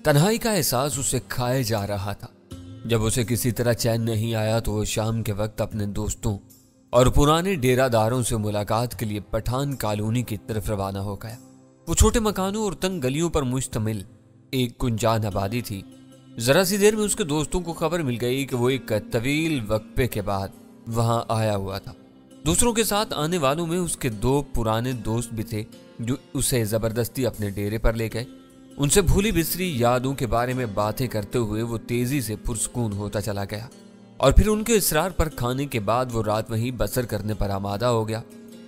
تنہائی کا احساس اسے کھائے جا رہا تھا۔ جب اسے کسی طرح چین نہیں آیا تو وہ شام کے وقت اپنے دوستوں اور پرانے ڈیرہ داروں سے ملاقات کے لیے پٹھان کالونی کی طرف روانہ ہو گیا۔ وہ چھوٹے مکانوں اور تنگ گلیوں پر مشتمل ایک گنجان آبادی تھی۔ ذرا سی دیر میں اس کے دوستوں کو خبر مل گئی کہ وہ ایک طویل وقفے کے بعد وہاں آیا ہوا تھا۔ دوسروں کے ساتھ آنے والوں میں اس کے 2 پرانے دوست بھی تھے جو اسے زبردستی اپنے ڈیرے پر لے گئے۔ ان سے بھولی بسری یادوں کے بارے میں باتیں کرتے ہوئے وہ تیزی سے پرسکون ہوتا چلا گیا، اور پھر ان کے اصرار پر کھانے کے بعد وہ رات وہیں بسر کرنے پر آمادہ ہو گیا۔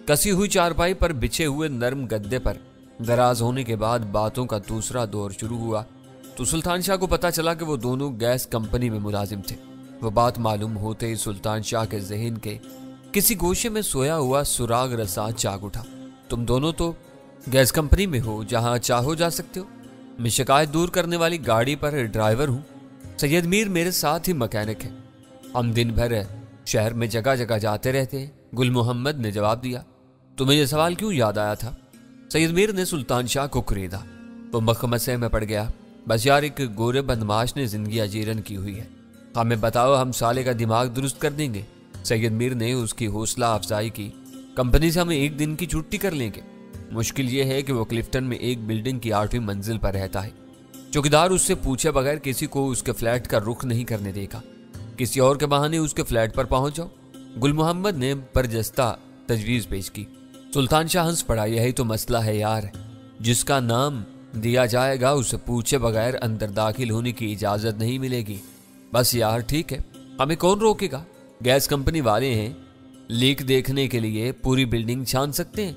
کسی ہوئی چارپائی پر بچھے ہوئے نرم گدے پر دراز ہونے کے بعد باتوں کا دوسرا دور شروع ہوا تو سلطان شاہ کو پتا چلا کہ وہ دونوں گیس کمپنی میں ملازم تھے۔ وہ بات معلوم ہوتے ہی سلطان شاہ کے ذہن کے کسی گوشے میں سویا ہوا سراغ رساں جاگ اٹھا۔ تم دونوں تو گیس کمپنی میں ہو، جہاں چاہو جا سکتے ہو۔ میں شکایت دور کرنے والی گاڑی پر ڈرائیور ہوں۔ سید میر میرے ساتھ ہی مکینک ہے۔ ہم دن بھر شہر میں جگہ جگہ جاتے رہتے ہیں۔ گل محمد نے جواب دیا۔ تمہیں یہ سوال کیوں یاد آیا تھا؟ سید میر نے سلطان شاہ کو خریدا۔ وہ مخمسے میں پڑ گیا۔ بس یار، ایک گورے بدماش نے زندگی اجیرن کی ہوئی ہے۔ ہمیں بتاؤ، ہم سالے کا دماغ درست کر دیں گے۔ سید میر نے اس کی حوصلہ افزائی کی۔ کمپنی سے ہم 1 دن کی چھٹی کر لیں گے۔ مشکل یہ ہے کہ وہ کلفٹن میں ایک بلڈنگ کی 8ویں منزل پر رہتا ہے۔ چوکیدار اس سے پوچھے بغیر کسی کو اس کے فلیٹ کا رخ نہیں کرنے دے گا۔ کسی اور کے بہانے اس کے فلیٹ پر پہنچ جاؤ۔ گل محمد نے برجستہ تجویز پیش کی۔ سلطان شاہ ہنس پڑا۔ یہی تو مسئلہ ہے یار، جس کا نام دیا جائے گا اسے پوچھے بغیر اندر داخل ہونے کی اجازت نہیں ملے گی۔ بس یار ٹھیک ہے، ہمیں کون روکے گا؟ گیس کمپنی والے ہیں، لیک دیکھنے کے لیے پوری بلڈنگ چھان سکتے ہیں۔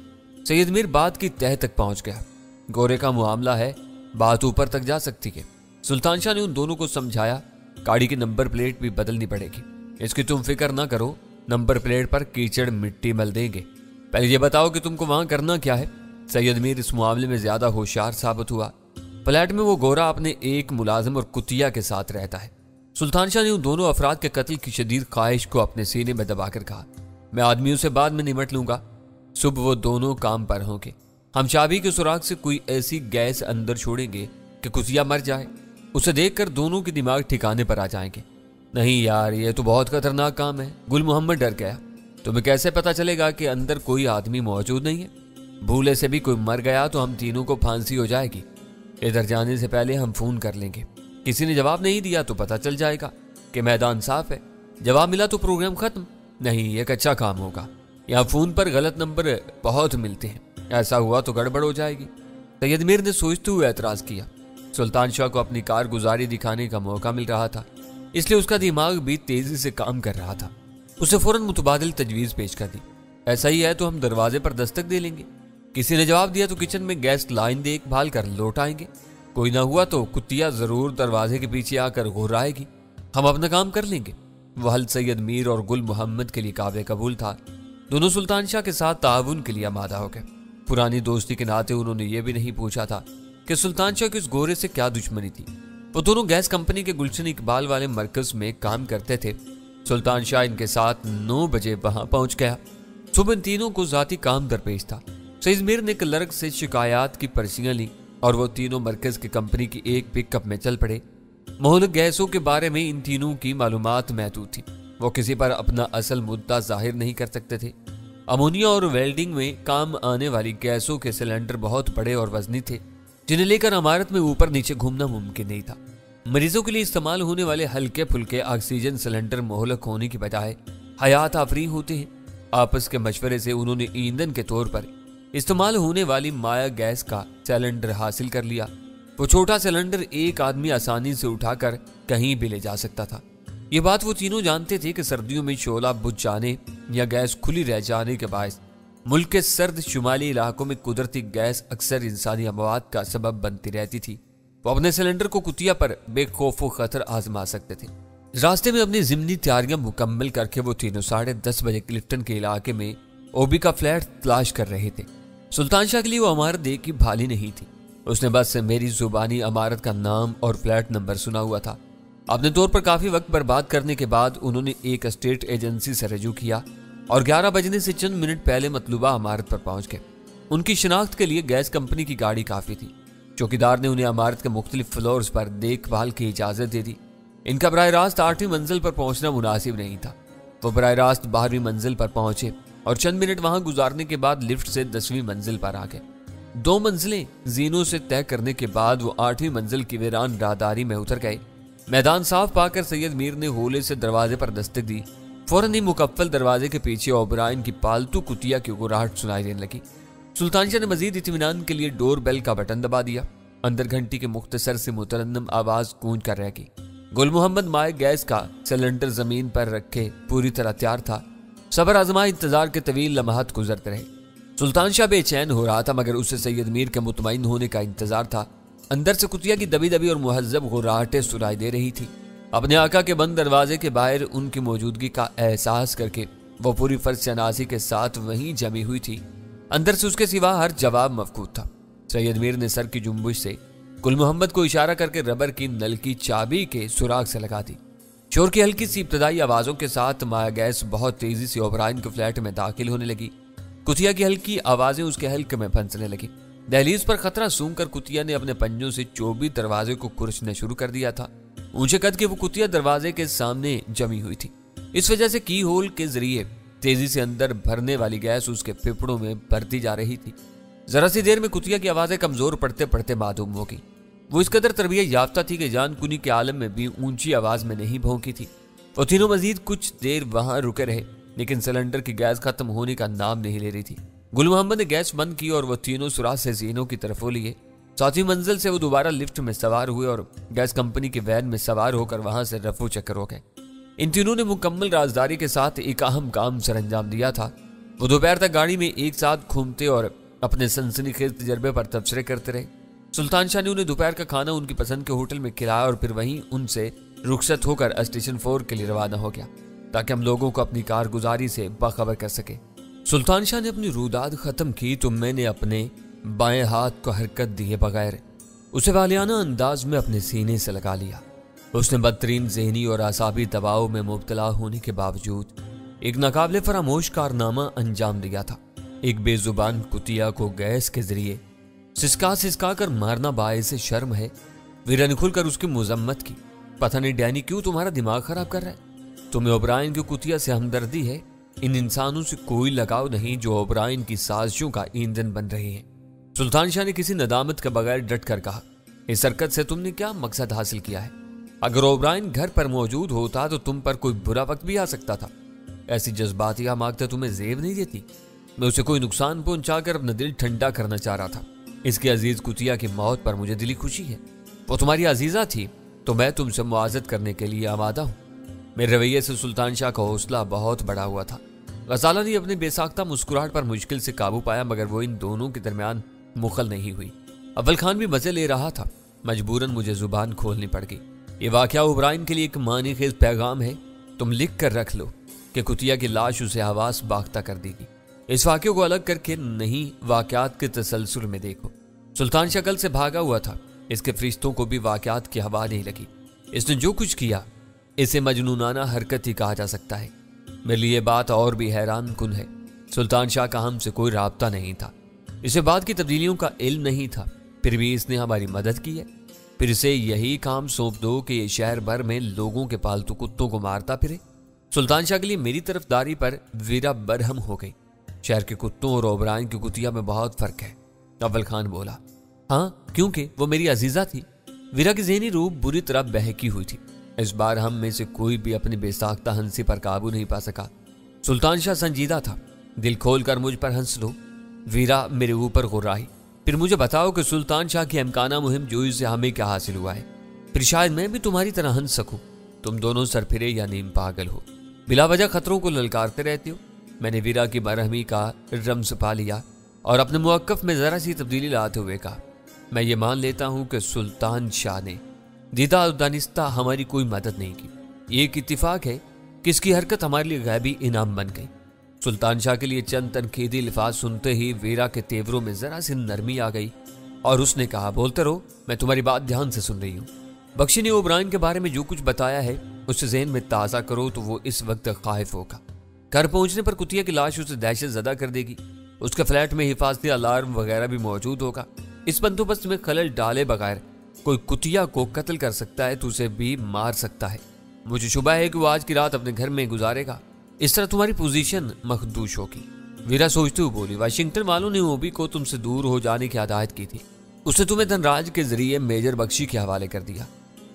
سید میر بات کی تہہ تک پہنچ گیا۔ گورے کا معاملہ ہے، بات اوپر تک جا سکتی ہے۔ سلطان شاہ نے ان دونوں کو سمجھایا، گاڑی کی نمبر پلیٹ بھی بدلنی پڑے گی۔ اس کی تم فکر نہ کرو، نمبر پلیٹ پر کیچڑ مٹی مل دیں گے۔ پہلے یہ بتاؤ کہ تم کو وہاں کرنا کیا ہے؟ سید میر اس معاملے میں زیادہ ہوشیار ثابت ہوا۔ فلیٹ میں وہ گورا اپنے ایک ملازم اور کتیا کے ساتھ رہتا ہے۔ سلطان شاہ نے ان دونوں افراد کے قتل کی شدید خواہش کو اپنے سینے میں دبا کر کہا، میں آدمیوں سے بعد میں نمٹ لوں گا، صبح وہ دونوں کام پر ہوں گے۔ ہم چابی کے سراغ سے کوئی ایسی گیس اندر چھوڑیں گے کہ کتیا مر جائے۔ اسے دیکھ کر دونوں کے دماغ ٹھکانے پر آ جائیں گے۔ نہیں یار، یہ تو بہت خطرناک کام ہے۔ گل محمد ڈر گیا۔ تمہیں کیسے پتا چلے گا کہ اندر کوئی آدمی موجود نہیں ہے؟ بھولے سے بھی کوئی مر گیا تو ہم تینوں کو پھانسی ہو جائے گی۔ ادھر جانے سے پہلے ہم فون کر لیں گے۔ کسی نے جواب نہیں دیا تو پتا چل جائے گا کہ میدان صاف ہے۔ جواب ملا تو پروگرام ختم۔ نہیں، یہ اچھا کام ہوگا۔ یہاں فون پر غلط نمبر بہت ملتے ہیں، ایسا ہوا تو گڑبڑ ہو جائے گی۔ سید میر نے سوچتے ہوئے اعتراض کیا۔ سلطان شاہ کو اپنی کارگزاری دکھانے کا موقع مل رہا تھا، اس لیے اس کا دماغ بھی تیزی سے کام کر رہا تھا۔ اسے فوراً متبادل تجویز پیش کر دی۔ ایسا ہی ہے تو ہم دروازے پر دستک دے لیں گے۔ کسی نے جواب دیا تو کچن میں گیس لائن دیکھ بھال کر لوٹ آئیں گے۔ کوئی نہ ہوا تو کتیا ضرور دروازے کے پیچھے آ کر گھرائے گی۔ ہم اپنا کام کر لیں گے۔ وہ حل سید میر اور گل محمد کے لیے قابل قبول تھا۔ دونوں سلطان شاہ کے ساتھ تعاون کے لیے آمادہ ہو گئے۔ پرانی دوستی کے ناطے انہوں نے یہ بھی نہیں پوچھا تھا کہ سلطان شاہ کی اس گورے سے کیا دشمنی تھی۔ وہ دونوں گیس کمپنی کے گلشن اقبال والے مرکز میں کام کرتے تھے۔ سلطان شاہ ان کے ساتھ 9 بجے وہاں پہنچ گیا۔ صبح ان تینوں کو ذاتی کام درپیش تھا۔ سید میر نے کلرک سے شکایات کی پرچیاں لی اور وہ تینوں مرکز کی کمپنی کی ایک پک اپ میں چل پڑے۔ مہلک گیسوں کے بارے میں ان تینوں کی معلومات محدود تھی۔ وہ کسی پر اپنا اصل مدعا ظاہر نہیں کر سکتے تھے۔ امونیا اور ویلڈنگ میں کام آنے والی گیسوں کے سلنڈر بہت بڑے اور وزنی تھے، جنہیں لے کر عمارت میں اوپر نیچے گھومنا ممکن نہیں تھا۔ مریضوں کے لیے استعمال ہونے والے ہلکے پھلکے آکسیجن سلنڈر مہلک ہونے کی بجائے حیات آفریں ہوتے ہیں۔ آپس کے مشورے سے انہوں نے ایندھن کے طور پر استعمال ہونے والی مائع گیس کا سلنڈر حاصل کر لیا۔ وہ چھوٹا سلنڈر ایک آدمی آسانی سے اٹھا کر کہیں بھی لے جا سکتا تھا۔ یہ بات وہ تینوں جانتے تھے کہ سردیوں میں شعلہ بجھ جانے یا گیس کھلی رہ جانے کے باعث ملک کے سرد شمالی علاقوں میں قدرتی گیس اکثر انسانی اموات کا سبب بنتی رہتی تھی۔ وہ اپنے سلنڈر کو کتیا پر بے خوف و خطر آزما سکتے تھے۔ راستے میں اپنی ضمنی تیاریاں مکمل کر کے وہ تینوں 10:30 بجے کلفٹن کے علاقے میں اوبی کا فلیٹ تلاش کر رہے تھے۔ سلطان شاہ کے لیے وہ عمارت دیکھ کی بھالی نہیں تھی۔ اس نے بس میری زبانی عمارت کا نام اور فلیٹ نمبر سنا ہوا تھا۔ اپنے طور پر کافی وقت برباد کرنے کے بعد انہوں نے ایک اسٹیٹ ایجنسی سے رجوع کیا اور 11 بجنے سے چند منٹ پہلے مطلوبہ عمارت پر پہنچ گئے۔ ان کی شناخت کے لیے گیس کمپنی کی گاڑی کافی تھی۔ चौकीदार ने उन्हें इमारत के मुख्तलिफ फ्लोर्स पर देखभाल की इजाजत दे दी। इनका बराह रास्त 8वीं मंजिल पर पहुंचना मुनासिब नहीं था। वो बराह रास्त 12वीं मंजिल पर पहुंचे और चंद मिनट वहां गुजारने के बाद लिफ्ट से 10वीं मंजिल पर आ गए। 2 मंजिलें जीनों से तय करने के बाद वो 8वीं मंजिल की वीरान राहदारी में उतर गए। मैदान साफ पाकर सैयद मीर ने होले से दरवाजे पर दस्तक दी। फौरन ही मुकफ्फल दरवाजे के पीछे ओबराइन की पालतू कुतिया की गुर्राहट सुनाई देने लगी। सुल्तान शाह ने मजीद इत्मीनान के लिए डोर बेल का बटन दबा दिया। अंदर घंटी की मुख्तसर से मुतरन्नम आवाज गूंज कर रह गई। गुल मोहम्मद माए गैस का सिलेंडर जमीन पर रखे पूरी तरह तैयार था। सबर आजमा इंतजार के तवील लम्हात गुजरते रहे। सुल्तान शाह बेचैन हो रहा था, मगर उसे सैयद मीर के मुतमईन होने का इंतजार था। अंदर से कुतिया की दबी दबी और मुहज्जब गुर्राहटें सुनाई दे रही थी। अपने आका के बंद दरवाजे के बाहर उनकी मौजूदगी का एहसास करके वो पूरी फर्ज शनासी के साथ वहीं जमी हुई थी। अंदर से उसके सिवा हर जवाब मफकूद था। सैयद मीर ने सर की जुम्बिश से गुल मोहम्मद को इशारा करके रबर की नल की चाबी के सुराग से लगा दी। शोर की हल्की सी इब्तदाई आवाजों के साथ माया गैस बहुत तेजी से ओबराइन के फ्लैट में दाखिल होने लगी। कुतिया की हल्की आवाजें उसके हल्के में फंसने लगी। दहलीज पर खतरा सूंघकर कुतिया ने अपने पंजों से चौबी दरवाजे को कुरचना शुरू कर दिया था। ऊंचे कद के वो कुतिया दरवाजे के सामने जमी हुई थी। इस वजह से की होल के जरिए तेजी से अंदर भरने वाली गैस उसके फेफड़ों में भरती जा रही थी। जरा सी देर में कुतिया की आवाजें कमजोर पड़ते पड़ते मासूम हो गई। वो इस कदर तरबियत याफ्ता थी कि जान कुनी के आलम में भी ऊंची आवाज में नहीं भौंकी थी। वो तीनों मजीद कुछ देर वहां रुके रहे, लेकिन सिलेंडर की गैस खत्म होने का नाम नहीं ले रही थी। गुल मोहम्मद ने गैस बंद की और वो तीनों सुराग से जीनों की तरफ हो लिए। 7वीं मंजिल से वो दोबारा लिफ्ट में सवार हुए और गैस कंपनी की वैन में सवार होकर वहां से रफू चक्कर हो गए। इन तीनों ने मुकम्मल राजदारी के साथ एक अहम काम सर अंजाम दिया था। वो दोपहर तक गाड़ी में एक साथ घूमते और अपने सनसनीखेज तजर्बे पर तबसरे करते रहे। सुल्तान शाह ने उन्हें दोपहर का खाना उनकी पसंद के होटल में खिलाया और फिर वहीं उनसे रुखसत होकर स्टेशन 4 के लिए रवाना हो गया, ताकि हम लोगों को अपनी कारगुजारी से बाखबर कर सके। सुल्तान शाह ने अपनी रुदाद खत्म की तो मैंने अपने बाएं हाथ को हरकत दिए बगैर उसे वालियाना अंदाज में अपने सीने से लगा लिया। उसने बदतरीन ज़हनी और आसाबी दबाव में मुब्तला होने के बावजूद एक नाकाबिले फरामोश कारनामा अंजाम दिया था। एक बेजुबान कुतिया को गैस के जरिए सिसका कर मारना बाइसे शर्म है। वीरा ने खुलकर उसकी मुजम्मत की। पता नहीं डैनी क्यों तुम्हारा दिमाग खराब कर रहा है। तुम्हें ओबराइन की कुतिया से हमदर्दी है। इन इंसानों से कोई लगाव नहीं जो ओबराइन की साजिशों का ईंधन बन रहे हैं। सुल्तान शाह ने किसी नदामत के बगैर डट कर कहा, इस हरकत से तुमने क्या मकसद हासिल किया है? अगर ओबराइन घर पर मौजूद होता तो तुम पर कोई बुरा वक्त भी आ सकता था। ऐसी जज्बाती मांगता तुम्हें जेब नहीं देती। मैं उसे कोई नुकसान पहुंचाकर अपना दिल ठंडा करना चाह रहा था। इसकी अजीज कुतिया की मौत पर मुझे दिली खुशी है। वो तुम्हारी अजीजा थी तो मैं तुमसे मुआवजत करने के लिए आमादा हूँ। मेरे रवैये से सुल्तान शाह का हौसला बहुत बड़ा हुआ था। गजाला ने अपनी बेसाख्ता मुस्कुराहट पर मुश्किल से काबू पाया, मगर वो इन दोनों के दरमियान मुखल नहीं हुई। अव्वल खान भी मजे ले रहा था। मजबूरन मुझे जुबान खोलनी पड़ गई। ये वाकया ओबराइन के लिए एक मानी खेज पैगाम है। तुम लिख कर रख लो कि कुतिया की लाश उसे हवास बाख्ता कर देगी। इस वाक्य को अलग करके नहीं वाकयात के तसलसल में देखो। सुल्तान शाह कल से भागा हुआ था। इसके फरिश्तों को भी वाकयात की हवा नहीं लगी। इसने जो कुछ किया इसे मजनूनाना हरकत ही कहा जा सकता है। मेरे लिए बात और भी हैरान कुन है। सुल्तान शाह का हमसे कोई राब्ता नहीं था। इसे बाद की तब्दीलियों का इल्म नहीं था, फिर भी इसने हमारी मदद की है। फिर इसे यही काम सौंप दो कि ये शहर भर में लोगों के पालतू कुत्तों को मारता फिरे। सुल्तान शाह के लिए मेरी तरफदारी पर वीरा बरहम हो गई। शहर के कुत्तों और ओबराइन की कुतिया में बहुत फर्क है। अव्वल खान बोला, हाँ, क्योंकि वो मेरी अजीजा थी। वीरा की ज़हनी रूप बुरी तरह बहकी हुई थी। इस बार हम में से कोई भी अपनी बेसाख्ता हंसी पर काबू नहीं पा सका। सुल्तान शाह संजीदा था। दिल खोल कर मुझ पर हंस लो। वीरा मेरे ऊपर गुर्राई। फिर मुझे बताओ कि सुल्तान शाह की अमकाना मुहिम जोई से हमें क्या हासिल हुआ है। फिर शायद मैं भी तुम्हारी तरह हंस सकूं। तुम दोनों सरफिरे या नीम पागल हो, बिला वजह खतरों को ललकारते रहते हो। मैंने वीरा की बरहमी का रम्स पा लिया और अपने मुवक्कफ में जरा सी तब्दीली लाते हुए कहा, मैं ये मान लेता हूं कि सुल्तान शाह ने दीदा और दानिस्ता हमारी कोई मदद नहीं की। ये एक इत्तिफाक है कि इसकी हरकत हमारे लिए गैबी इनाम बन गई। सुल्तान शाह के लिए चंद तनकीदी लिफाज सुनते ही वीरा के तेवरों में जरा सी नरमी आ गई और उसने कहा, बोलते रहो, मैं तुम्हारी बात ध्यान से सुन रही हूँ। बख्शी ने ओबराइन के बारे में जो कुछ बताया है उसे ज़हन में ताज़ा करो तो वो इस वक्त खाइफ होगा। घर पहुंचने पर कुतिया की लाश उसे दहशत ज़दा कर देगी। उसके फ्लैट में हिफाजती अलार्म वगैरह भी मौजूद होगा। इस बंदोबस्त में खलल डाले बगैर कोई कुतिया को कत्ल कर सकता है तो उसे भी मार सकता है। मुझे शुबा है कि वो आज की रात अपने घर में गुजारेगा। इस तरह तुम्हारी पोजीशन मखदूश होगी। वीरा सोचते हुए बोली, वाशिंगटन वालों ने ओबी को तुमसे दूर हो जाने की हिदायत की थी। उसने तुम्हें धनराज के जरिए मेजर बख्शी के हवाले कर दिया।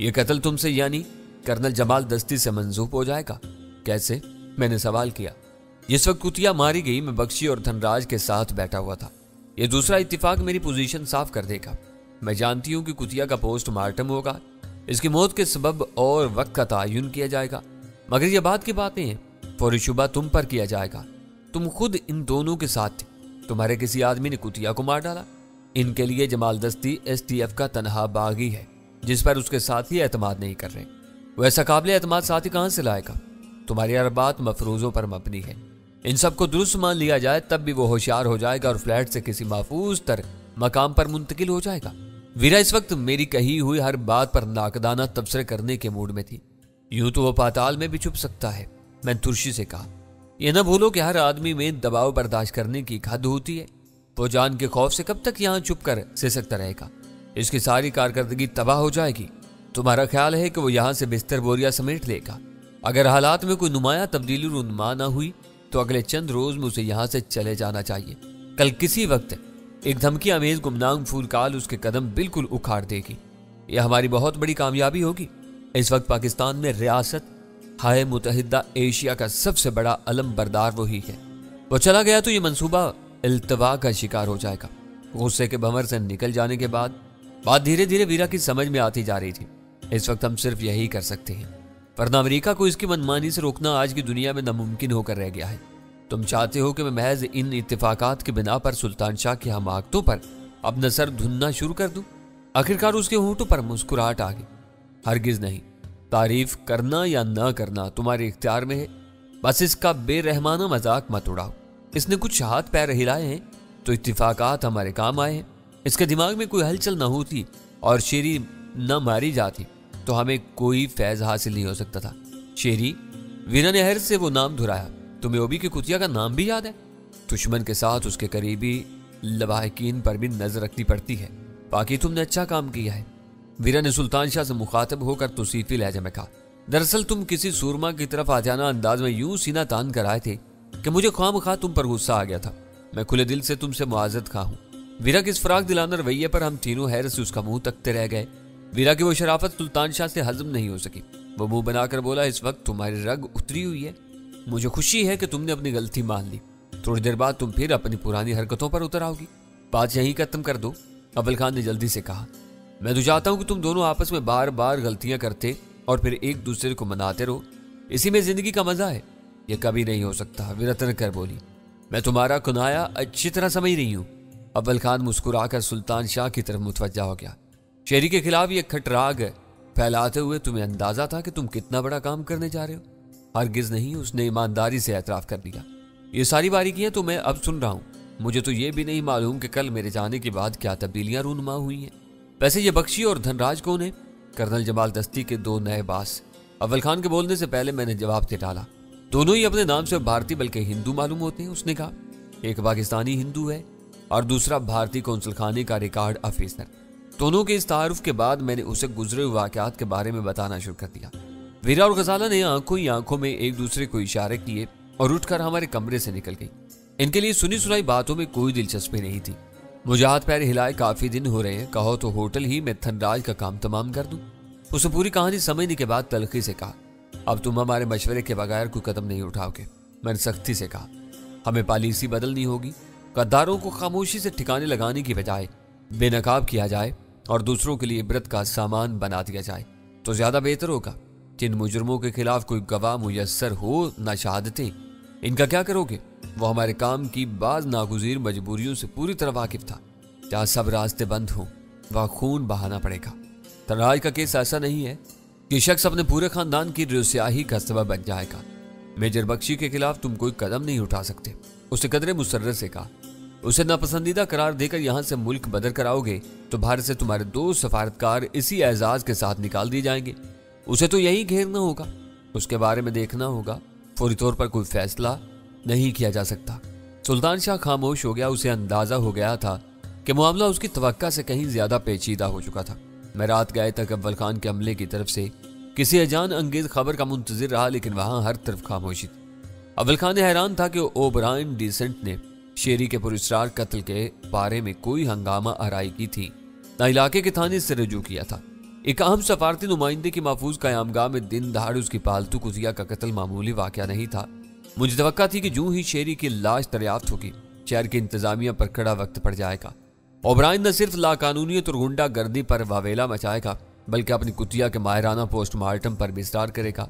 ये कत्ल तुमसे यानी कर्नल जमाल दस्ती से मंसूब हो जाएगा। कैसे? मैंने सवाल किया। जिस वक्त कुतिया मारी गई मैं बख्शी और धनराज के साथ बैठा हुआ था। यह दूसरा इत्तिफाक मेरी पोजीशन साफ कर देगा। मैं जानती हूं कि कुतिया का पोस्टमार्टम होगा, इसकी मौत के सबब और वक्त का तयन किया जाएगा, मगर ये बात की बातें हैं, फौरी शुबा तुम पर किया जाएगा। तुम खुद इन दोनों के साथ थे। तुम्हारे किसी आदमी ने कुतिया को मार डाला। इनके लिए जमाल दस्ती STF का तनहा बागी है जिस पर उसके साथी एतमाद नहीं कर रहे। वो ऐसा काबिल एतमाद साथी कहां से लाएगा? तुम्हारी हर बात मफरूजों पर मबनी है। इन सबको दुरुस्त मान लिया जाए तब भी वो होशियार हो जाएगा और फ्लैट से किसी महफूज तर मकाम पर मुंतकिल हो जाएगा। वीरा इस वक्त मेरी कही हुई हर बात पर नाकदाना तबसरे करने के मूड में थी। यूं तो वो पाताल में भी छुप सकता है। मैं तुर्शी से कहा, यह न भूलो कि हर आदमी में दबाव बर्दाश्त करने की एक हद होती है। वो जान के खौफ से कब तक यहाँ छुप कर सिसकता रहेगा? इसकी सारी कारकर्दगी तबाह हो जाएगी। तुम्हारा ख्याल है कि वो यहाँ से बिस्तर बोरिया समेट लेगा? अगर हालात में कोई नुमाया तब्दीली रुनमा ना हुई तो अगले चंद रोज में उसे यहाँ से चले जाना चाहिए। कल किसी वक्त एक धमकी अमेज गुमनाम फूलकाल उसके कदम बिल्कुल उखाड़ देगी। यह हमारी बहुत बड़ी कामयाबी होगी। इस वक्त पाकिस्तान में रियासत हाय मुतहिदा एशिया का सबसे बड़ा अलम बरदार वही है। वो चला गया तो ये मंसूबा इल्तवा का शिकार हो जाएगा। गुस्से के भंवर से निकल जाने के बाद बात धीरे धीरे वीरा की समझ में आती जा रही थी। इस वक्त हम सिर्फ यही कर सकते हैं, वरना अमेरिका को इसकी मनमानी से रोकना आज की दुनिया में नामुमकिन होकर रह गया है। तुम चाहते हो कि मैं महज इन इत्तेफाकात की बिना पर सुल्तान शाह की हमाकतों पर अपना सर धुनना शुरू कर दूं? आखिरकार उसके होंठों पर मुस्कुराहट आ गई। हरगिज नहीं। तारीफ करना या ना करना तुम्हारे इख्तियार में है। बस इसका बेरहमाना मजाक मत उड़ाओ। इसने कुछ हाथ पैर हिलाए हैं तो इत्तिफाकात हमारे काम आए हैं। इसके दिमाग में कोई हलचल न होती और शेरी न मारी जाती तो हमें कोई फैज हासिल नहीं हो सकता था। शेरी? वीरा ने हैरत से वो नाम दोहराया। तुम्हें ओबी के कुतिया का नाम भी याद है? दुश्मन के साथ उसके करीबी लवाहिकीन पर भी नजर रखनी पड़ती है। बाकी तुमने अच्छा काम किया है। वीरा ने सुल्तान शाह से मुखातब होकर तौसीफी लहजे में कहा, दरअसल तुम किसी सूरमा की तरफ आजाना अंदाज में यूं सीना तान कर आए थे कि मुझे ख्वामख्वाह तुम पर गुस्सा आ गया था। मैं खुले दिल से तुमसे मुआज़त खा हूं। वीरा के इस फराक दिलाना रवैये पर हम तीनों हैरत से उसका मुंह तकते रह गए। वीरा की वो शराफत सुल्तान शाह से हजम नहीं हो सकी। वो मुंह बनाकर बोला, इस वक्त तुम्हारी रग उतरी हुई है। मुझे खुशी है कि तुमने अपनी गलती मान ली। थोड़ी देर बाद तुम फिर अपनी पुरानी हरकतों पर उतर आओगी। बात यहीं खत्म कर दो। अव्वल खान ने जल्दी से कहा, मैं तो चाहता हूं कि तुम दोनों आपस में बार बार गलतियां करते और फिर एक दूसरे को मनाते रहो। इसी में जिंदगी का मजा है। यह कभी नहीं हो सकता। वीरा तन कर बोली, मैं तुम्हारा कुनाया अच्छी तरह समझ रही हूँ। अव्वल खान मुस्कुराकर सुल्तान शाह की तरफ मुतवज्जा हो गया। शेरी के खिलाफ ये खटराग फैलाते हुए तुम्हें अंदाजा था कि तुम कितना बड़ा काम करने जा रहे हो? हरगिज नहीं। उसने ईमानदारी से एतराफ कर लिया। ये सारी बारीकियां तो मैं अब सुन रहा हूँ। मुझे तो ये भी नहीं मालूम कि कल मेरे जाने के बाद क्या तब्दीलियां रूनुमा हुई हैं। वैसे ये बख्शी और धनराज कौन है? कर्नल जमाल दस्ती के दो नए बास। अव्वल खान के बोलने से पहले मैंने जवाब दे डाला, दोनों ही अपने नाम से भारतीय बल्कि हिंदू मालूम होते हैं। उसने कहा, एक पाकिस्तानी हिंदू है और दूसरा भारतीय कौंसल खाने का रिकॉर्ड ऑफिसर। दोनों के इस तारुफ के बाद मैंने उसे गुजरे हुए वाकयात के बारे में बताना शुरू कर दिया। वीरा और गजाला ने आंखों ही आंखों में एक दूसरे को इशारे किए और उठकर हमारे कमरे से निकल गई। इनके लिए सुनी सुनाई बातों में कोई दिलचस्पी नहीं थी। मुझे हाथ पैर हिलाए काफी दिन हो रहे हैं। कहो तो होटल ही में धनराज का काम तमाम कर दूं। उसे पूरी कहानी समझने के बाद तलखी से कहा, अब तुम हमारे मशवरे के बगैर कोई कदम नहीं उठाओगे। मैंने सख्ती से कहा, हमें पॉलिसी बदलनी होगी। गद्दारों को खामोशी से ठिकाने लगाने की बजाय बेनकाब किया जाए और दूसरों के लिए इबरत का सामान बना दिया जाए तो ज्यादा बेहतर होगा। जिन मुजरमों के खिलाफ कोई गवाह मुयस्सर हो न शहादतें, इनका क्या करोगे? वो हमारे काम की बाज नागुज़ीर मजबूरियों से पूरी तरह वाकिफ था। जहाँ सब रास्ते बंद हों वहाँ खून बहाना पड़ेगा। धनराज का केस ऐसा नहीं है कि शख्स अपने पूरे खानदान की रिस्याही का सबब बन जाएगा। मेजर बख्शी के खिलाफ तुम कोई कदम नहीं उठा सकते। उसे कदरे मुसर्रत से कहा, उसे नापसंदीदा करार देकर यहाँ से मुल्क बदर कराओगे तो भारत से तुम्हारे 2 सफारतकार इसी एजाज के साथ निकाल दिए जाएंगे। उसे तो यही घेरना होगा। उसके बारे में देखना होगा। फौरी तौर पर कोई फैसला नहीं किया जा सकता। सुल्तान शाह खामोश हो गया। उसे अंदाजा हो गया था کہ معاملہ اس کی توقع سے کہیں زیادہ پیچیدہ ہو چکا تھا۔ میں رات گئے تک اول خان کے عملے کی طرف سے کسی اجان انگیز خبر کا منتظر رہا، لیکن وہاں ہر طرف خاموشی تھی۔ اول خان حیران تھا کہ اوبرائن ڈیسنٹ نے شیری کے پراسرار قتل کے بارے میں کوئی ہنگامہ آرائی کی تھی، نہ علاقے کے تھانے سے رجوع کیا تھا۔ ایک اہم سفارتی نمائندے کی محفوظ قیامگاہ میں دن دہاڑ اس کی پالتو کتیا کا قتل معمولی واقعہ نہیں تھا۔ مجھے توقع تھی کہ جو ہی شیری کی لاش دریافت ہوگی، شہر کی انتظامیہ پر کڑا وقت پڑ جائے گا۔ اوبرائن نہ صرف لاقانونیت اور غنڈہ گردی پر واویلا مچائے گا، بلکہ اپنی کتیا کے ماہرانہ پوسٹ مارٹم پر بھی اصرار کرے گا۔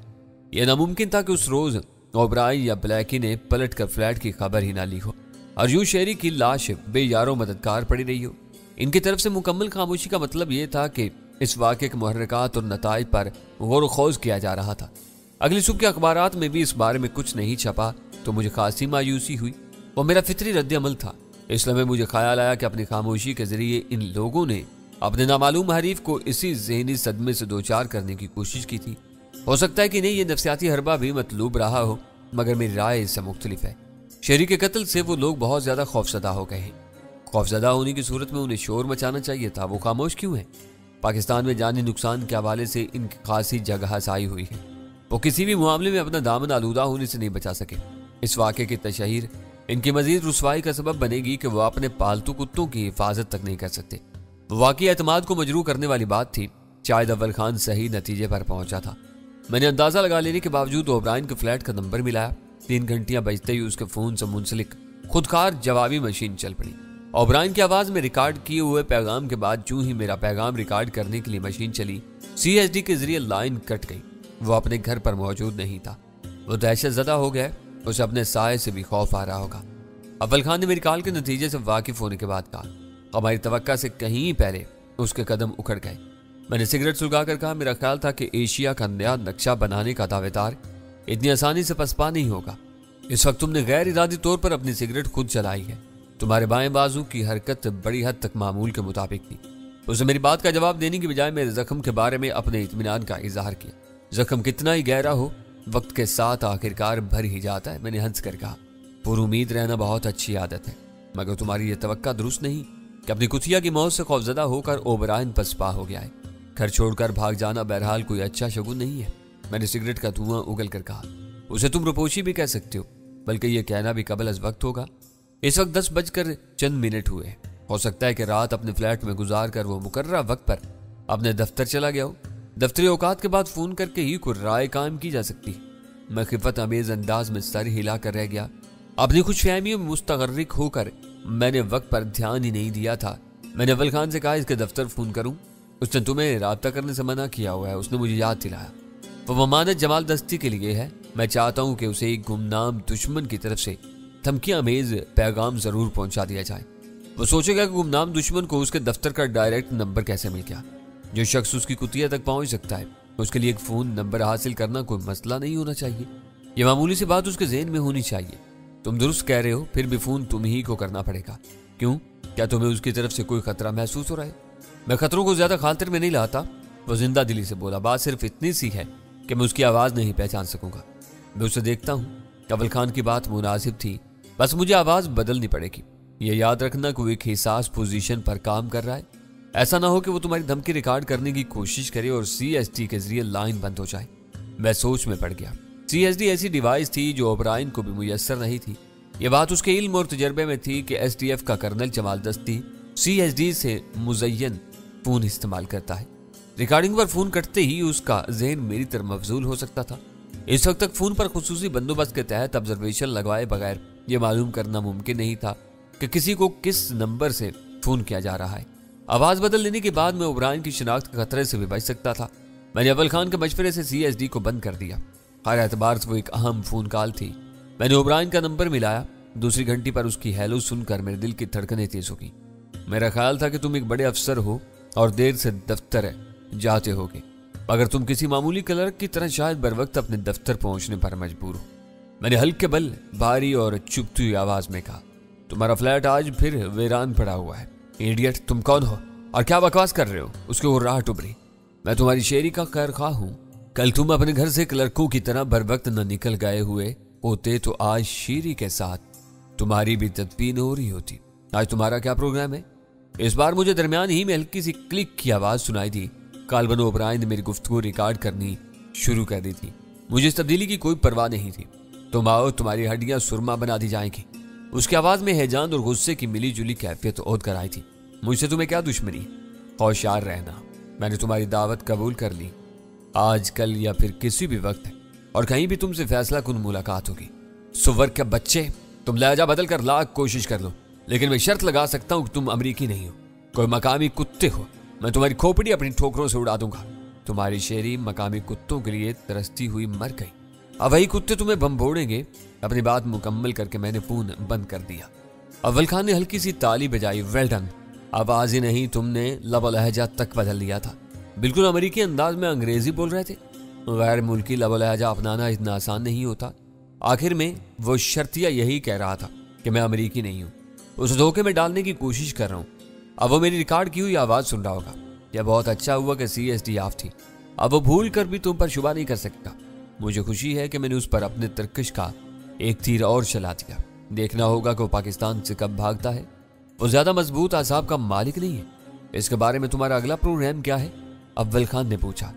یہ ناممکن تھا کہ اس روز اوبرائن یا بلیکی نے پلٹ کر فلیٹ کی خبر ہی نہ لی ہو اور یوں شیری کی لاش بے یارو مددگار پڑی رہی ہو۔ ان کی طرف سے مکمل خاموشی کا مطلب یہ تھا کہ اس واقعے کے محرکات اور نتائج پر غور و خوض کیا جا رہا تھا۔ اگلی صبح کے اخبارات میں بھی اس بارے میں کچھ نہیں چھپا تو مجھے خاصی مایوسی ہوئی۔ وہ میرا فطری رد عمل تھا۔ اس لیے مجھے خیال آیا کہ اپنی خاموشی کے ذریعے ان لوگوں نے اپنے نامعلوم حریف کو اسی ذہنی صدمے سے دوچار کرنے کی کوشش کی تھی۔ ہو سکتا ہے کہ نہیں، یہ نفسیاتی حربہ بھی مطلوب رہا ہو، مگر میری رائے اس سے مختلف ہے۔ شیری کے قتل سے وہ لوگ بہت زیادہ خوفزدہ ہو گئے ہیں۔ خوفزدہ ہونے کی صورت میں انہیں شور مچانا چاہیے تھا، وہ خاموش کیوں ہیں؟ پاکستان میں جانی نقصان کے حوالے سے ان کی خاصی جگہ سائی ہوئی ہے۔ وہ کسی بھی معاملے میں اپنا دامن آلودہ ہونے سے نہیں بچا سکے۔ اس واقعے کی تشہیر ان کی مزید رسوائی کا سبب بنے گی کہ وہ اپنے پالتو کتوں کی حفاظت تک نہیں کر سکتے۔ واقعی اعتماد کو مجروح کرنے والی بات تھی۔ شاید اول خان صحیح نتیجے پر پہنچا تھا۔ میں نے اندازہ لگا لینے کے باوجود اوبرائن کے فلیٹ کا نمبر ملایا۔ 3 گھنٹیاں بجتے ہی اس کے فون سے منسلک خودکار جوابی مشین چل پڑی۔ اوبرائن کی آواز میں ریکارڈ کیے ہوئے پیغام کے بعد جو ہی میرا پیغام ریکارڈ کرنے کے لیے مشین چلی، CSD کے ذریعے لائن کٹ گئی۔ وہ اپنے گھر پر موجود نہیں تھا۔ وہ دہشت زدہ ہو گیا، اسے اپنے سائے سے بھی خوف آ رہا ہوگا۔ اول خان نے میری کال کے نتیجے سے واقف ہونے کے بعد کہا، ہماری توقع سے کہیں پہلے اس کے قدم اکھڑ گئے۔ میں نے سگریٹ سلگا کر کہا، میرا خیال تھا کہ ایشیا کا نیا نقشہ بنانے کا دعوے دار اتنی آسانی سے پسپا نہیں ہوگا۔ اس وقت تم نے غیر ارادی طور پر اپنی سگریٹ خود چلائی ہے۔ تمہارے بائیں بازو کی حرکت بڑی حد تک معمول کے مطابق تھی۔ اسے میری بات کا جواب دینے کی بجائے میرے زخم کے بارے میں اپنے اطمینان کا اظہار کیا۔ زخم کتنا ہی گہرا ہو، وقت کے ساتھ آخرکار بھر ہی جاتا ہے، میں نے ہنس کر کہا۔ پر امید رہنا بہت اچھی عادت ہے، مگر تمہاری یہ توقع درست نہیں کہ اپنی کتیا کی موت سے خوفزدہ ہو کر اوبرائن پسپا ہو گیا ہے۔ گھر چھوڑ کر بھاگ جانا بہرحال کوئی اچھا شگون نہیں ہے، میں نے سگریٹ کا دھواں اگل کر کہا۔ اسے تم روپوشی بھی کہہ سکتے ہو، بلکہ یہ کہنا بھی قبل از وقت ہوگا۔ اس وقت 10:10 ہوئے ہیں۔ ہو سکتا ہے کہ رات اپنے فلیٹ میں گزار کر وہ مقررہ وقت پر اپنے دفتر چلا گیا ہو۔ دفتری اوقات کے بعد فون کر کے ہی کوئی رائے قائم کی جا سکتی ہے۔ میں خفت امیز انداز میں سر ہلا کر رہ گیا۔ اپنی خوش فہمیوں میں مستغرق ہو کر میں نے وقت پر دھیان ہی نہیں دیا تھا۔ میں نے اول خان سے کہا، اس کے دفتر فون کروں؟ اس نے تمہیں رابطہ کرنے سے منع کیا ہوا ہے، اس نے مجھے یاد دلایا۔ وہ ممانت جمال دستی کے لیے ہے۔ میں چاہتا ہوں کہ اسے ایک گمنام دشمن کی طرف سے دھمکی امیز پیغام ضرور پہنچا دیا جائے۔ وہ سوچے گا کہ گمنام دشمن کو اس کے دفتر کا ڈائریکٹ نمبر کیسے مل گیا۔ جو شخص اس کی کتیا تک پہنچ سکتا ہے، اس کے لیے ایک فون نمبر حاصل کرنا کوئی مسئلہ نہیں ہونا چاہیے۔ یہ معمولی سی بات اس کے ذہن میں ہونی چاہیے۔ تم درست کہہ رہے ہو، پھر بھی فون تم ہی کو کرنا پڑے گا۔ کیوں؟ کیا تمہیں اس کی طرف سے کوئی خطرہ محسوس ہو رہا ہے؟ میں خطروں کو زیادہ خاطر میں نہیں لاتا، وہ زندہ دلی سے بولا۔ بات صرف اتنی سی ہے کہ میں اس کی آواز نہیں پہچان سکوں گا۔ میں اسے دیکھتا ہوں۔ اول خان کی بات مناسب تھی، بس مجھے آواز بدلنی پڑے گی۔ یہ یاد رکھنا کہ وہ ایک حساس پوزیشن پر کام کر رہا ہے۔ ایسا نہ ہو کہ وہ تمہاری دھمکی ریکارڈ کرنے کی کوشش کرے اور CSD کے ذریعے لائن بند ہو جائے۔ میں سوچ میں پڑ گیا۔ CSD ایسی ڈیوائس تھی جو اوبرائن کو بھی میسر نہیں تھی۔ یہ بات اس کے علم اور تجربے میں تھی کہ STF کا کرنل جمال دستی CSD سے مزین فون استعمال کرتا ہے۔ ریکارڈنگ پر فون کٹتے ہی اس کا ذہن میری طرف مبذول ہو سکتا تھا۔ اس وقت تک فون پر خصوصی بندوبست کے تحت آبزرویشن لگوائے بغیر یہ معلوم کرنا ممکن نہیں تھا کہ کسی کو کس نمبر سے فون کیا جا رہا ہے۔ آواز بدل لینے کے بعد میں اوبرائن کی شناخت کے خطرے سے بھی بچ سکتا تھا۔ میں نے اول خان کے مشورے سے CSD کو بند کر دیا۔ ہر اعتبار سے وہ ایک اہم فون کال تھی۔ میں نے اوبرائن کا نمبر ملایا۔ دوسری گھنٹی پر اس کی ہیلو سن کر میرے دل کی دھڑکنیں تیز ہو گئی۔ میرا خیال تھا کہ تم ایک بڑے افسر ہو اور دیر سے دفتر جاتے ہوگے، اگر تم کسی معمولی کلرک کی طرح شاید بر وقت اپنے دفتر پہنچنے پر مجبور ہو۔ میں نے ہلکے بل بھاری اور چپتی ہوئی آواز میں کہا، تمہارا فلیٹ آج پھر ویران پڑا ہوا ہے۔ ایڈیٹ، تم کون ہو اور کیا بکواس کر رہے ہو؟ اس کے راہٹ ابری۔ میں تمہاری شیری کا خیر خواہ ہوں۔ کل تم اپنے گھر سے کلرکوں کی طرح بر وقت نہ نکل گئے ہوئے ہوتے تو آج شیری کے ساتھ تمہاری بھی تدفین ہو رہی ہوتی۔ آج تمہارا کیا پروگرام ہے؟ इस बार मुझे दरमियान ही में हल्की सी क्लिक की आवाज सुनाई दी। काल्वन ओब्रायन ने मेरी गुफ्तगू रिकॉर्ड करनी शुरू कर दी थी। मुझे इस तब्दीली की कोई परवाह नहीं थी। तुम आओ, तुम्हारी हड्डियां सुरमा बना दी जाएंगी। उसकी आवाज में हैजान और गुस्से की मिली जुली कैफियत ओढ़ कर आई थी। मुझसे तुम्हें क्या दुश्मनी? होशियार रहना, मैंने तुम्हारी दावत कबूल कर ली। आज, कल या फिर किसी भी वक्त है और कहीं भी तुमसे फैसला कुन मुलाकात होगी। सुवर के बच्चे, तुम लहजा बदल कर लाख कोशिश कर लो, लेकिन मैं शर्त लगा सकता हूं कि तुम अमरीकी नहीं हो, कोई मकामी कुत्ते हो। मैं तुम्हारी खोपड़ी अपनी ठोकरों से उड़ा दूंगा। तुम्हारी शेरी मकामी कुत्तों के लिए तरसती हुई मर गई। अब वही कुत्ते तुम्हें बम्बोड़ेंगे। अपनी बात मुकम्मल करके मैंने फोन बंद कर दिया। अव्वल खान ने हल्की सी ताली बजाई। Well done. आवाज ही नहीं, तुमने लब लहजा तक बदल लिया था। बिल्कुल अमेरिकी अंदाज में अंग्रेजी बोल रहे थे। गैर मुल्की लब लहजा अपनाना इतना आसान नहीं होता। आखिर में वो शर्तिया यही कह रहा था कि मैं अमेरिकी नहीं हूँ। उस धोखे में डालने की कोशिश कर रहा हूँ। अब वो मेरी रिकॉर्ड की हुई आवाज सुन रहा होगा। यह बहुत अच्छा हुआ कि CSD ऑफ थी। अब वो भूल कर भी तुम पर शुबा नहीं कर सकता। मुझे खुशी है कि मैंने उस पर अपने तरकश का एक तीर और चला दिया। देखना होगा कि वो पाकिस्तान से कब भागता है। वो ज्यादा मजबूत आसाब का मालिक नहीं है। इसके बारे में तुम्हारा अगला प्रोग्राम क्या है? अव्वल खान ने पूछा।